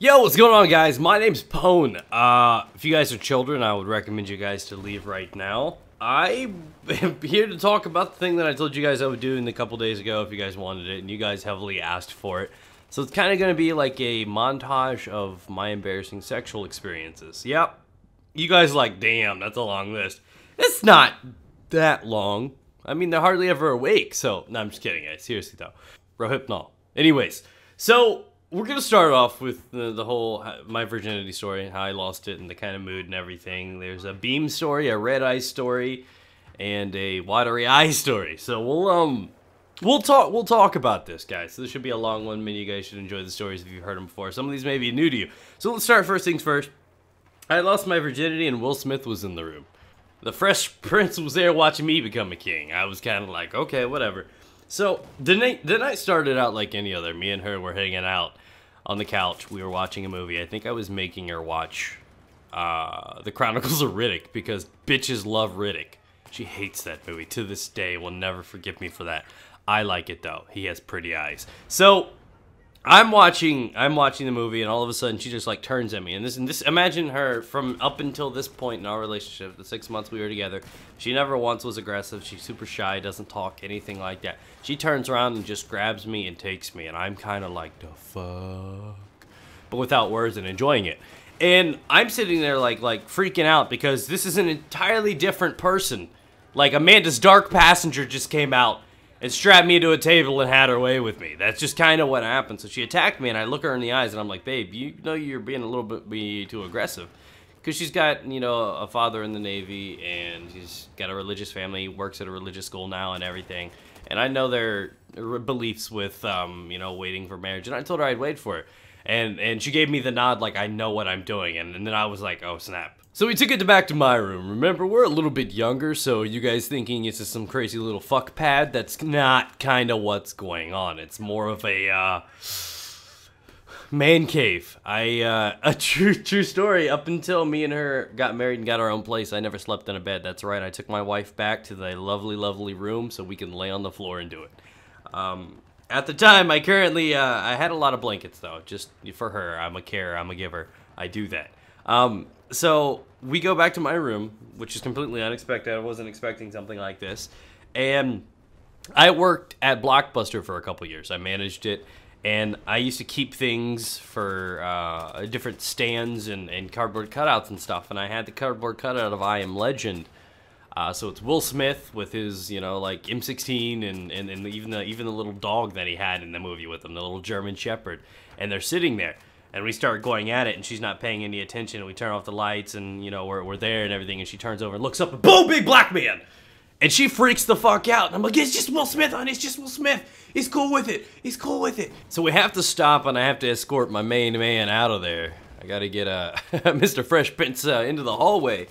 Yo, what's going on, guys? My name's Pwn. If you guys are children, I would recommend you guys to leave right now. I am here to talk about the thing that I told you guys I would do a couple days ago if you guys wanted it, and you guys heavily asked for it. So it's kind of going to be like a montage of my embarrassing sexual experiences. Yep. You guys are like, damn, that's a long list. It's not that long. I mean, they're hardly ever awake, so... No, I'm just kidding, guys. Seriously, though. Rohypnol. Anyways, so... we're going to start off with the whole, my virginity story, how I lost it, and the kind of mood and everything. There's a beam story, a redeye story, and a watery eye story. So we'll talk about this, guys. So this should be a long one. Many of you guys should enjoy the stories if you've heard them before. Some of these may be new to you. So let's start first things first. I lost my virginity, and Will Smith was in the room. The Fresh Prince was there watching me become a king. I was kind of like, okay, whatever. So the night started out like any other. Me and her were hanging out on the couch. We were watching a movie. I think I was making her watch The Chronicles of Riddick because bitches love Riddick. She hates that movie to this day. Will never forgive me for that. I like it though. He has pretty eyes. So I'm watching the movie, and all of a sudden she just like turns at me. And this imagine her from up until this point in our relationship, the 6 months we were together. She never once was aggressive. She's super shy, doesn't talk, anything like that. She turns around and just grabs me and takes me, and I'm kind of like, the fuck? But without words and enjoying it. And I'm sitting there like freaking out because this is an entirely different person. Like Amanda's dark passenger just came out and strapped me to a table and had her way with me. That's just kind of what happened. So she attacked me, and I look her in the eyes, and I'm like, babe, you know you're being a little bit too aggressive. Because she's got, you know, a father in the Navy, and she's got a religious family, works at a religious school now and everything. And I know their beliefs with, you know, waiting for marriage. And I told her I'd wait for it. And she gave me the nod like I know what I'm doing. And then I was like, oh, snap. So we took it back to my room. Remember, we're a little bit younger, so you guys thinking it's just some crazy little fuck pad, that's not kind of what's going on. It's more of a, man cave. A true story. Up until me and her got married and got our own place, I never slept in a bed. That's right, I took my wife back to the lovely, lovely room so we can lay on the floor and do it. At the time, I had a lot of blankets, though, just for her. I'm a carer, I'm a giver. I do that. So we go back to my room, which is completely unexpected. I wasn't expecting something like this. And I worked at Blockbuster for a couple years. I managed it, and I used to keep things for different stands and cardboard cutouts and stuff. And I had the cardboard cutout of I Am Legend. So it's Will Smith with his, you know, like M16 and even the little dog that he had in the movie with him, the little German Shepherd. And they're sitting there. And we start going at it, and she's not paying any attention. And we turn off the lights, and, you know, we're there and everything. And she turns over and looks up, and boom, big black man! And she freaks the fuck out. And I'm like, it's just Will Smith, honey. It's just Will Smith. He's cool with it. He's cool with it. So we have to stop, and I have to escort my main man out of there. I gotta get Mr. Fresh Prince into the hallway.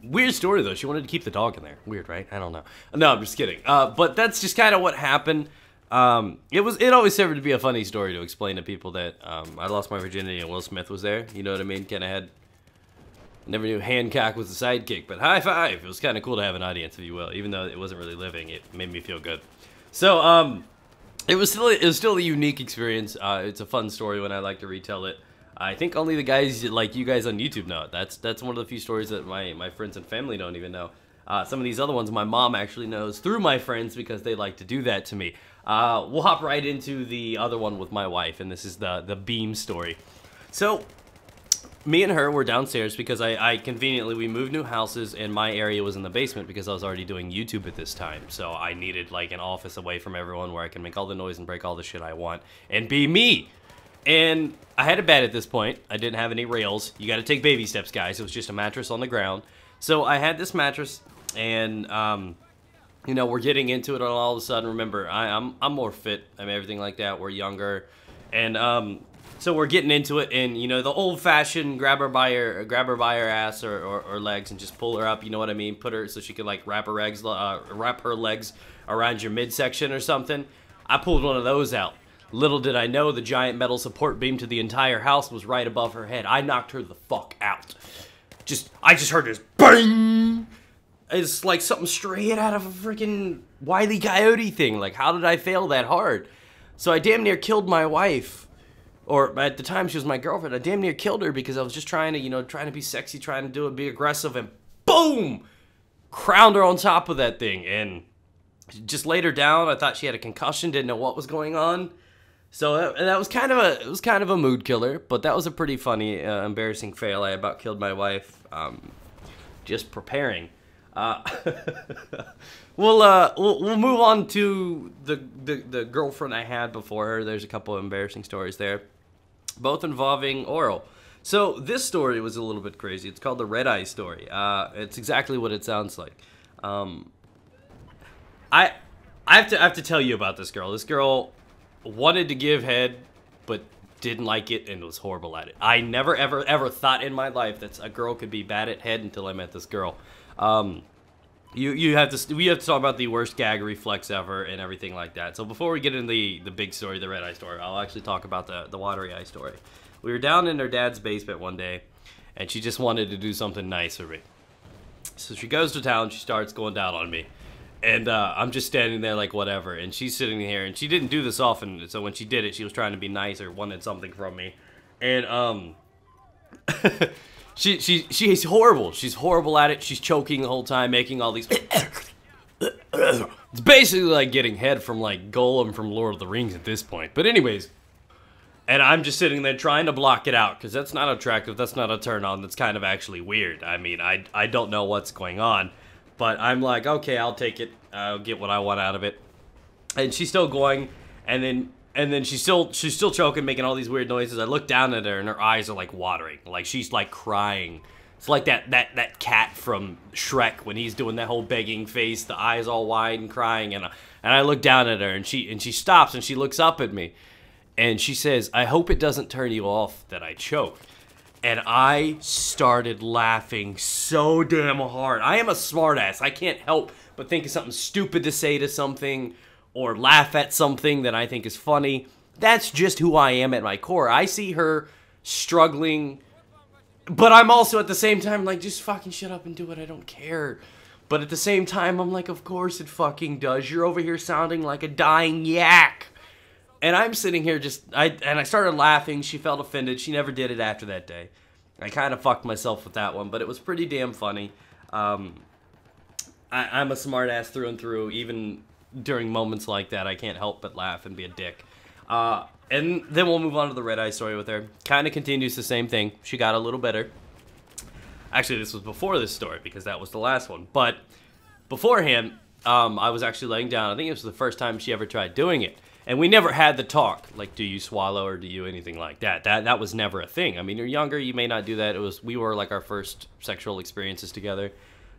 Weird story, though. She wanted to keep the dog in there. Weird, right? I don't know. No, I'm just kidding. But that's just kind of what happened. It always served to be a funny story to explain to people that, I lost my virginity and Will Smith was there. You know what I mean? Never knew Hancock was the sidekick, but high five! It was kind of cool to have an audience, if you will. Even though it wasn't really living, it made me feel good. So, it was still a unique experience. It's a fun story when I like to retell it. I think only the guys like you guys on YouTube know it. That's one of the few stories that my friends and family don't even know. Some of these other ones my mom actually knows through my friends because they like to do that to me. We'll hop right into the other one with my wife, and this is the beam story. So, me and her were downstairs because we moved new houses, and my area was in the basement because I was already doing YouTube at this time. So I needed like an office away from everyone where I can make all the noise and break all the shit I want and be me. And I had a bed at this point. I didn't have any rails. You got to take baby steps, guys. It was just a mattress on the ground. So I had this mattress, and you know, we're getting into it, and all of a sudden, remember, I'm more fit, I mean, everything like that. We're younger, and so we're getting into it, and you know, the old-fashioned grab her by her ass or legs and just pull her up. You know what I mean? Put her so she could like wrap her legs around your midsection or something. I pulled one of those out. Little did I know the giant metal support beam to the entire house was right above her head. I knocked her the fuck out. I just heard this bang. It's like something straight out of a freaking Wile E. Coyote thing. Like, how did I fail that hard? So I damn near killed my wife or at the time she was my girlfriend. I damn near killed her because I was just trying to, you know, trying to be sexy, trying to do it, be aggressive, and boom! Crowned her on top of that thing, and just laid her down. I thought she had a concussion, didn't know what was going on. So that was kind of a mood killer, but that was a pretty funny, embarrassing fail. I about killed my wife, just preparing. We'll move on to the girlfriend I had before her. There's a couple of embarrassing stories there, both involving oral. So this story was a little bit crazy. It's called the redeye story. It's exactly what it sounds like. I have to tell you about this girl. This girl wanted to give head, but didn't like it and was horrible at it. I never ever thought in my life that a girl could be bad at head until I met this girl. We have to talk about the worst gag reflex ever and everything like that. So before we get into the big story, the redeye story, I'll actually talk about the watery eye story. We were down in her dad's basement one day, and she just wanted to do something nice for me. So she goes to town, she starts going down on me. And I'm just standing there like whatever, and she's sitting here, and she didn't do this often, so when she did it, she was trying to be nice or wanted something from me. And she's horrible. She's horrible at it. She's choking the whole time, making all these. It's basically like getting head from like Gollum from Lord of the Rings at this point. But anyways, and I'm just sitting there trying to block it out because that's not attractive. That's not a turn on. That's kind of actually weird. I mean, I don't know what's going on. But I'm like, okay, I'll take it. I'll get what I want out of it. And she's still going, and then she's still choking, making all these weird noises. I look down at her, and her eyes are like watering, like she's like crying. It's like that cat from Shrek when he's doing that whole begging face, the eyes all wide and crying. And I look down at her, and she stops, and she looks up at me, and she says, "I hope it doesn't turn you off that I choked." And I started laughing so damn hard. I am a smartass. I can't help but think of something stupid to say to something or laugh at something that I think is funny. That's just who I am at my core. I see her struggling, but I'm also at the same time like, just fucking shut up and do it. I don't care. But at the same time, I'm like, of course it fucking does. You're over here sounding like a dying yak. And I'm sitting here I started laughing. She felt offended. She never did it after that day. I kind of fucked myself with that one, but it was pretty damn funny. I'm a smart ass through and through. Even during moments like that, I can't help but laugh and be a dick. And then we'll move on to the red eye story with her. Kind of continues the same thing. She got a little better. Actually, this was before this story because that was the last one. But beforehand, I was actually laying down. I think it was the first time she ever tried doing it. And we never had the talk, like, do you swallow or do you anything like that. That was never a thing. I mean, you're younger, you may not do that. We were like our first sexual experiences together.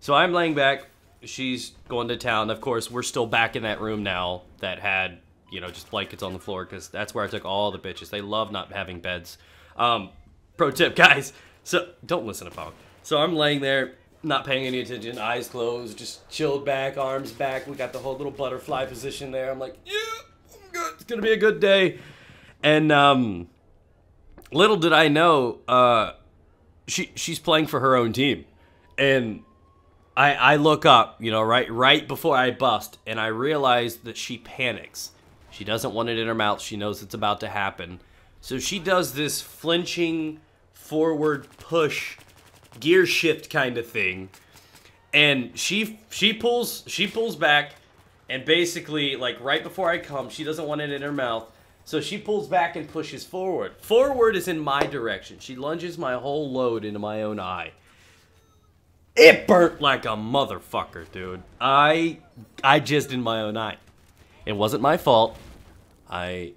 So I'm laying back, she's going to town. Of course, we're still back in that room now that had, you know, just blankets on the floor because that's where I took all the bitches. They love not having beds. Pro tip, guys. So don't listen to Pwn. So I'm laying there, not paying any attention, eyes closed, just chilled back, arms back. We got the whole little butterfly position there. I'm like, yeah. Good. It's gonna be a good day. And little did I know, she's playing for her own team, and I look up, you know, right before I bust, and I realize that she panics. She doesn't want it in her mouth. She knows it's about to happen, so she does this flinching forward push, gear shift kind of thing, and she pulls back. And basically, like, right before I come, she doesn't want it in her mouth. So she pulls back and pushes forward. Forward is in my direction. She lunges my whole load into my own eye. It burnt like a motherfucker, dude. I jizzed in my own eye. It wasn't my fault. I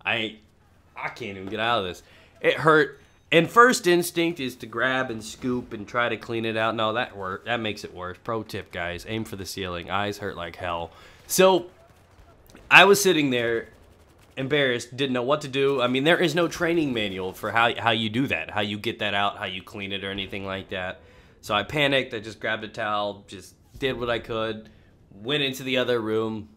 can't even get out of this. It hurt. And first instinct is to grab and scoop and try to clean it out. No, that makes it worse. Pro tip, guys. Aim for the ceiling. Eyes hurt like hell. So, I was sitting there, embarrassed, didn't know what to do. I mean, there is no training manual for how you do that. How you get that out, how you clean it or anything like that. So I panicked. I just grabbed a towel, just did what I could, went into the other room,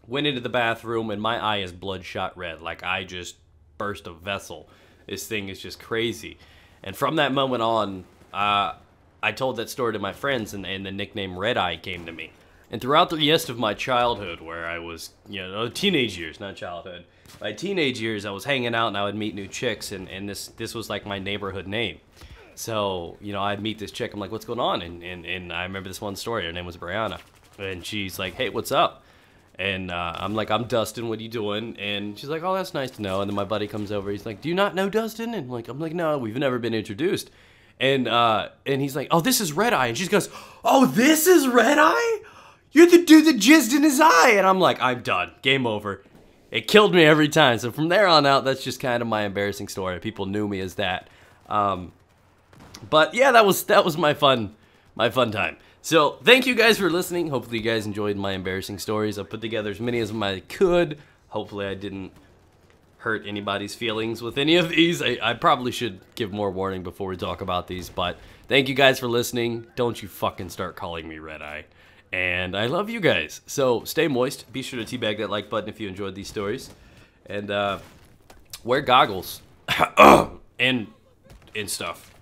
went into the bathroom, and my eye is bloodshot red. Like I just burst a vessel. This thing is just crazy. And from that moment on, I told that story to my friends, and the nickname Redeye came to me. And throughout the rest of my childhood, where I was, you know, teenage years, not childhood, my teenage years, I was hanging out and I would meet new chicks, and this was like my neighborhood name. So, you know, I'd meet this chick, I'm like, what's going on? And I remember this one story, her name was Brianna. And she's like, hey, what's up? And I'm like, I'm Dustin, what are you doing? And she's like, oh, that's nice to know. And then my buddy comes over, he's like, do you not know Dustin? And I'm like, no, we've never been introduced. And he's like, oh, this is Redeye. And she goes, oh, this is Redeye? You're the dude that jizzed in his eye. And I'm like, I'm done, game over. It killed me every time. So from there on out, that's just kind of my embarrassing story. People knew me as that. But yeah, that was my fun time. So thank you guys for listening. Hopefully you guys enjoyed my embarrassing stories. I put together as many as I could. Hopefully I didn't hurt anybody's feelings with any of these. I probably should give more warning before we talk about these, but thank you guys for listening. Don't you fucking start calling me Redeye. And I love you guys. So stay moist. Be sure to teabag that like button if you enjoyed these stories. And wear goggles. and stuff.